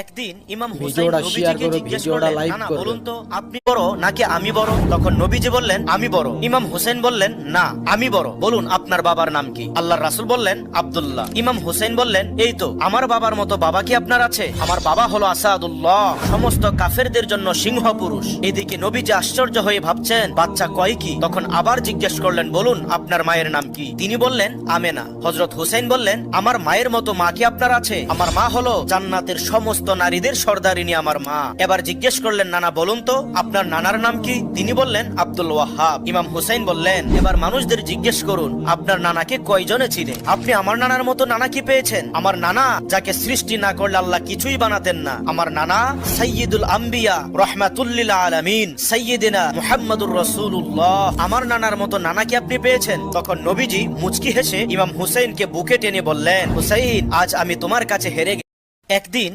একদিন ইমাম হুসাইন ভিডিওটা শেয়ার নবীজিকে করো, জিজ্ঞেস ভিডিওটা করলেন, লাইক না না করবেন। বলুন তো আপনি বড় নাকি আমি বড়? তখন নবীজি বললেন আমি বড়। ইমাম হুসাইন বললেন না আমি বড়, বলুন আপনার বাবার নাম কি? আল্লাহর রাসূল বললেন আব্দুল্লাহ। ইমাম হুসাইন বললেন এই তো আমার বাবার মতো বাবা কি আপনার আছে? আমার বাবা হলো আসাদুল্লাহ, সমস্ত কাফেরদের জন্য সিংহ পুরুষ। এদিকে নবীজি আশ্চর্য হয়ে ভাবছেন বাচ্চা কয় কি। তখন আবার জিজ্ঞেস করলেন বলুন আপনার মায়ের নাম কি? তিনি বললেন আমেনা। হযরত হুসাইন বললেন আমার মায়ের মতো মা কি আপনার আছে? আমার মা হলো জান্নাতের সমস্ত নারীদের সর্দারিনী আমার মা। এবার জিজ্ঞেস করলেন নানা বলুন তো আপনার নানার নাম কি? তিনি বললেন আব্দুল ওয়াহাব। ইমাম হুসাইন বললেন এবার মানুষদের জিজ্ঞেস করুন আপনার নানাকে কয়জনে চিনে? আপনি আমার নানার মতো নানা কি পেয়েছেন? আমার নানা যাকে সৃষ্টি না করলে আল্লাহ কিছুই বানাতেন না। আমার নানা সাইয়্যিদুল আম্বিয়া রাহমাতুল লিল আলামিন সাইয়্যিদিনা মুহাম্মাদুর রাসূলুল্লাহ। আমার নানার মতো নানা কি আপনি পেয়েছেন? তখন নবীজি মুচকি হেসে ইমাম হুসাইনকে বুকে টেনে বললেন হুসাইন আজ আমি তোমার কাছে হেরে গেছি। একদিন